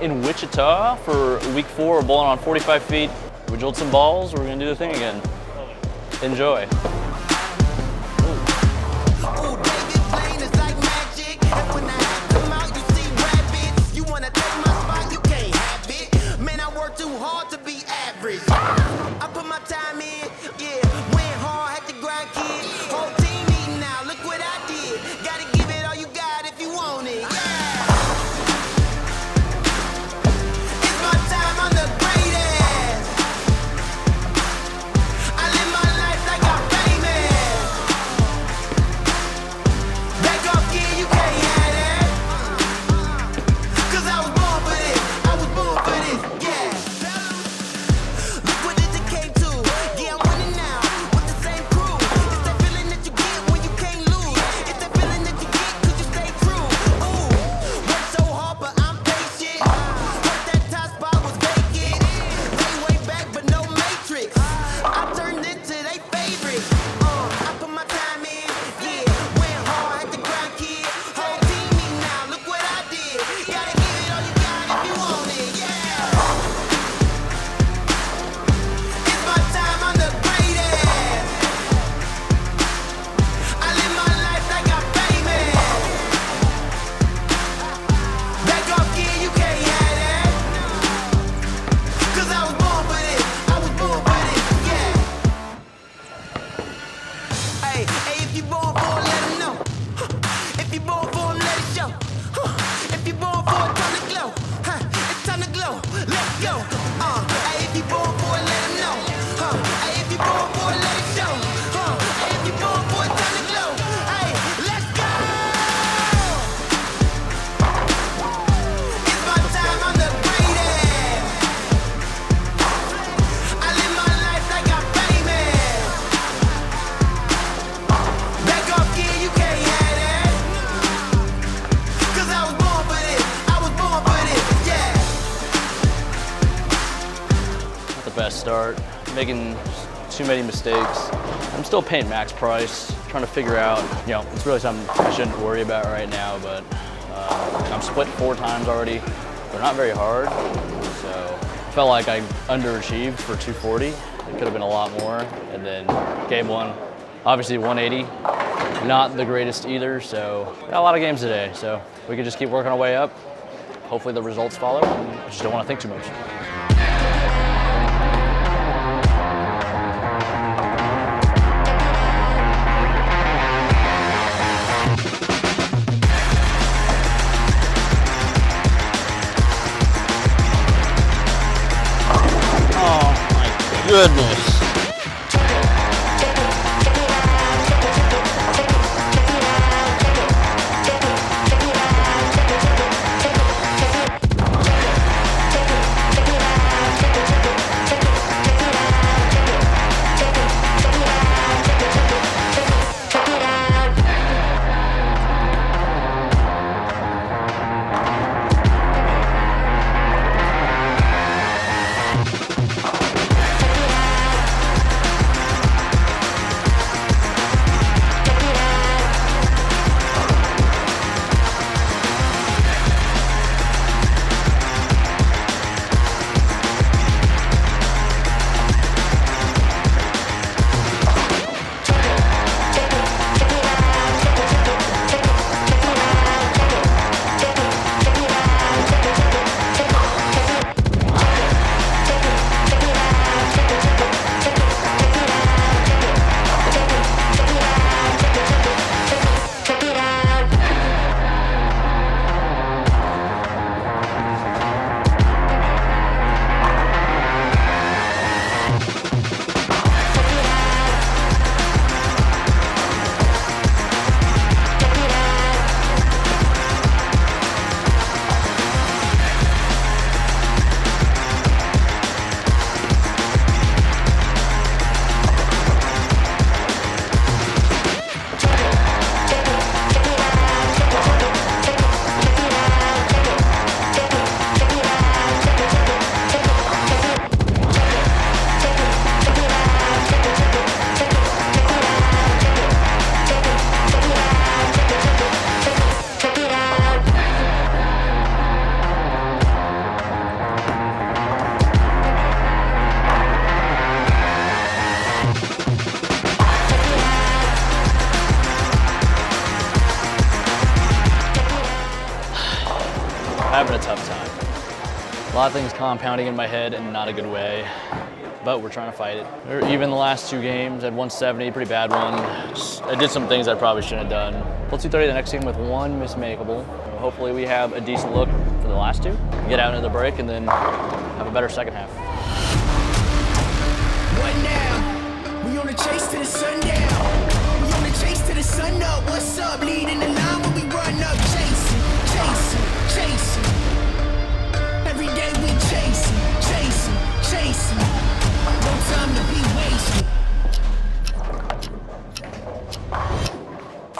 in Wichita for week 4. We're bowling on 45 feet. We drilled some balls. We're gonna do the thing again. Enjoy. I put my time in, yeah, went hard, had to grind, kid. Whole team eating now, look what I did. Gotta give it all you got if you want it, yeah. It's my time, I'm the greatest. I live my life like I'm famous. Back off, kid, you can't have that. 'Cause I was born for this, I was born for this, yeah. Look what it came to. Yeah, I'm winning now with the same crew. It's that feeling that you get when you can't lose. It's that feeling that you get 'cause you stay true. Ooh, work so hard, but I'm patient. Heard that top spot was vacant. They way back, but no matrix. I turned into they favorite. I put my time in, yeah, went hard, had to grind, kid. Whole team me now, look what I did. Gotta give it all you got if you want it, yeah. It's my time, I'm the greatest. I live my life like I'm famous. Back off, kid, you can't have that. 'Cause I was born for this, I was born for this, yeah. Hey, if you born for it, let 'em know. If you born for 'em, let it show. If you born for it, time to glow. It's time to glow, let's go. Hey, if you born for it, let 'em know. Hey, if you born for it, let it show. Hey, if you born for it, time to glow. Hey, let's go. It's my time, I'm the greatest. I live my life like I'm famous. Back off, kid, you can't have that. 'Cause I was born for this, I was born for this, yeah. Not the best start. Making too many mistakes. I'm still paying max price, trying to figure out, it's really something I shouldn't worry about right now, but I'm split 4 times already. They're not very hard, so I felt like I underachieved for 240. It could have been a lot more. And then game 1, obviously 180, not the greatest either, so got a lot of games today, so we can just keep working our way up. Hopefully the results follow, and I just don't want to think too much. Goodness. lot of things compounding in my head in not a good way, but we're trying to fight it. Even the last 2 games, I had 170, pretty bad one. I did some things I probably shouldn't have done. Plus 230 the next game with 1 mismakeable. Hopefully we have a decent look for the last 2, get out into the break, and then have a better second half. What now? We on the chase to the sundown. We on the chase to the sun up. What's up? Leading the line when we run up. Chasing, chasing, chasing. Every day we chasing, chasing, chasing. No time to be wasted.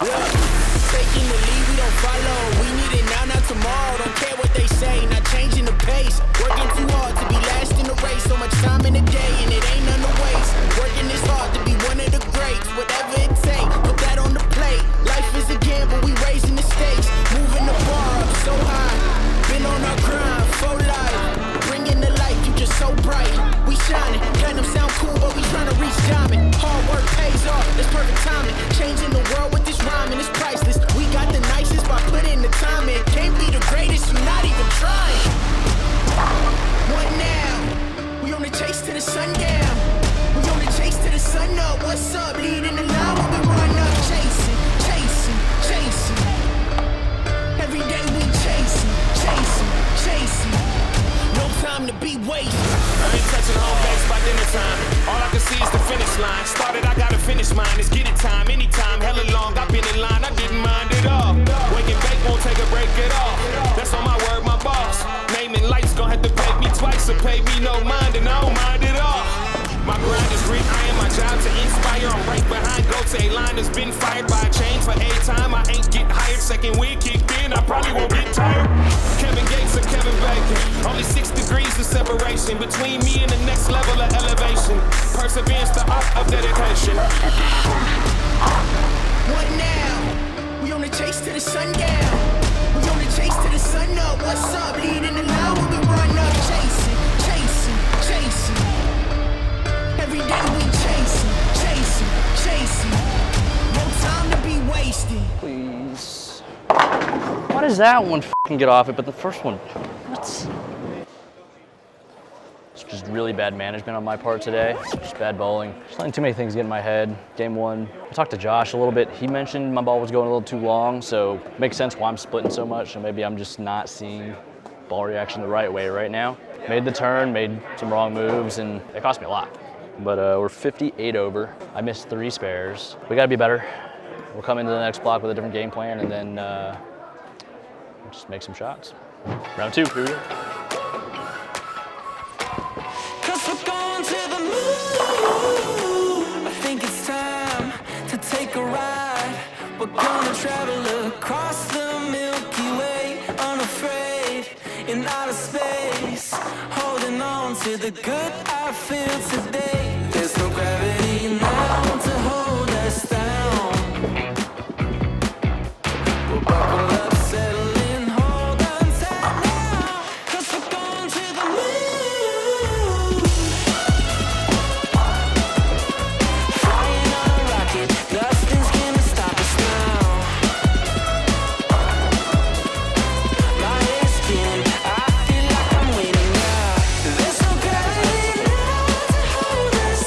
Look, taking the lead, we don't follow. We need it now, not tomorrow. Don't care what they say, not changing the pace. Working too hard to be last in the race. So much time in the day, and it ain't none to waste. Working this hard to be one of the greats. Whatever it takes, put that on the plate. Life is a gamble, we raising the stakes. Moving the bar up so high. Been on our grind, for life. Bringing the light, you just so bright. We shining, letting them sound cool, but we trying to reach diamond. Hard work pays off, it's perfect timing. Changing the world with this rhyming, it's priceless. We got the nicest by putting the time in. Can't be the greatest, you're not even trying. What now? We on the chase to the sundown. We on the chase to the sun up. What's up? Leading the line when we run up. Chasing, chasing, chasing. Every day we chasing, chasing, chasing. No time to be wasted. I ain't touching home base by dinner time. All I can see is the finish line. Started, I gotta finish mine. It's get it time, anytime, hella long. I've been in line, I didn't mind it all. Wake and bake, won't take a break at all. That's on my word, my boss. Naming lights, gon' have to pay me twice or pay me no mind, and I don't mind it all. My grind is grit, I am my job to inspire. I'm right behind go to a line that's been fired by a chain for a time. I ain't get hired, second wind kicked in, I probably won't get tired. Kevin Gates or Kevin Bacon, only 6 degrees of separation between me and the next level of elevation. Perseverance, the art of dedication. What now? We on the chase to the sundown. We on the chase to the sun up. What's up? Leading the line when we run up. Chasing, chasing, chasing. Every day we chasing, chasing, chasing. No time to be wasted. Please. Why does that one f***ing get off it, but the first one, what? It's just really bad management on my part today. Just bad bowling. Just letting too many things get in my head. Game 1, I talked to Josh a little bit. He mentioned my ball was going a little too long, so it makes sense why I'm splitting so much, and maybe I'm just not seeing ball reaction the right way right now. Made the turn, made some wrong moves, and it cost me a lot. But we're 58 over. I missed 3 spares. We gotta be better. We'll come into the next block with a different game plan, and then just make some shots. Round 2, here we go. Cause we're going to the moon. I think it's time to take a ride. We're gonna travel across the Milky Way, unafraid in outer space, holding on to the good I feel today. There's no gravity now to hold us down. We'll buckle up, settle in, hold on tight now. Cause we're going to the moon. Flying on a rocket, nothing's gonna stop us now. My head's spinning, I feel like I'm winning now. There's no gravity now to hold us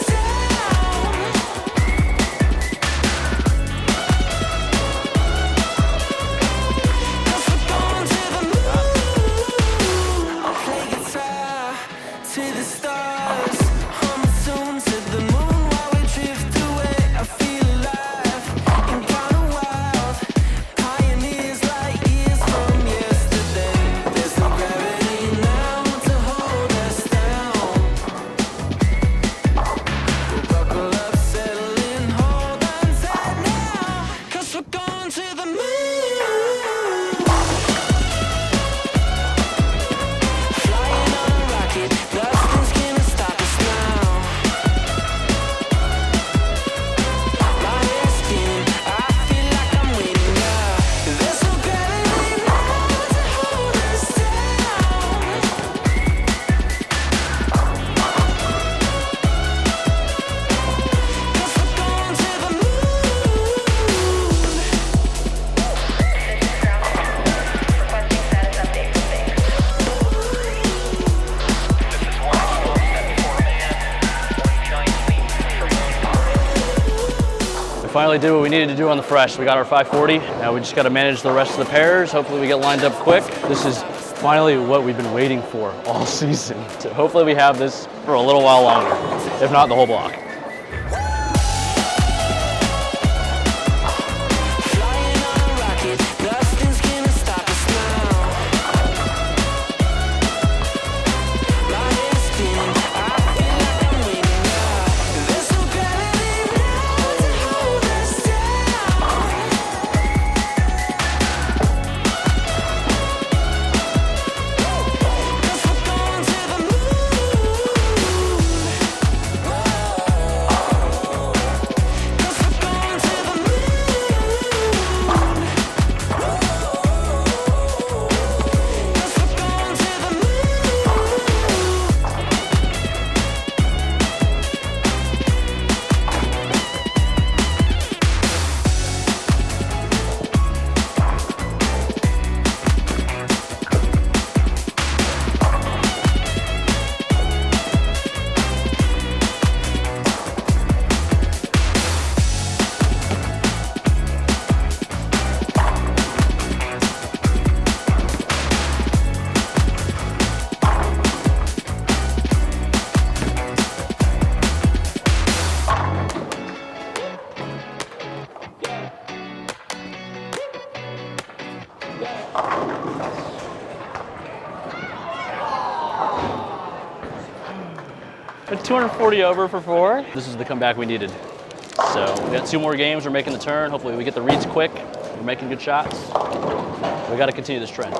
finally did what we needed to do on the fresh. We got our 540. Now we just got to manage the rest of the pairs. Hopefully we get lined up quick. This is finally what we've been waiting for all season. So hopefully we have this for a little while longer, if not the whole block. Flying on a rocket, nothing's gonna stop us now. My head's spinning, I feel like I'm winning now. There's no gravity now to hold us down. 'Cause we're going to the moon. 'Cause we're going to the moon. 'Cause we're going to the moon. 240 over for 4. This is the comeback we needed. So we got 2 more games. We're making the turn. Hopefully we get the reads quick. We're making good shots. We got to continue this trend.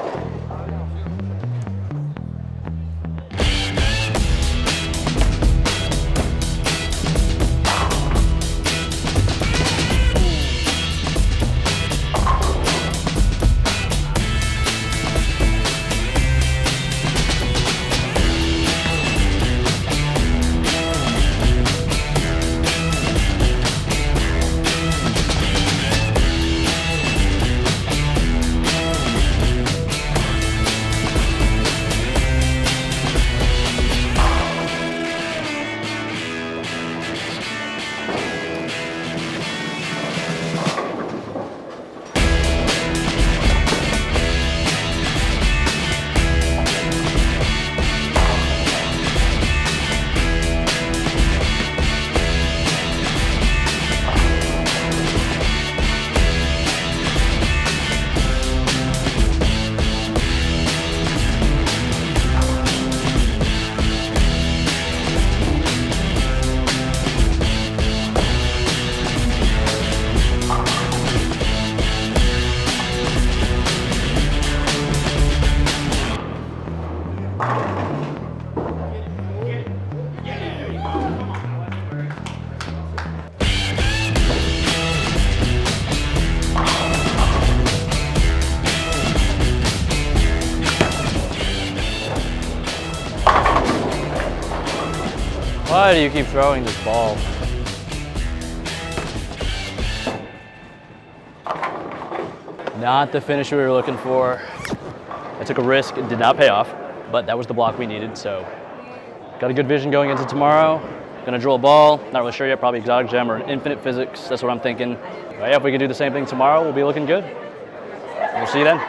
Why do you keep throwing this ball? Not the finish we were looking for. I took a risk, it did not pay off, but that was the block we needed, so got a good vision going into tomorrow. Gonna drill a ball, not really sure yet, probably exotic gem or infinite physics, that's what I'm thinking. But yeah, if we can do the same thing tomorrow, we'll be looking good. We'll see you then.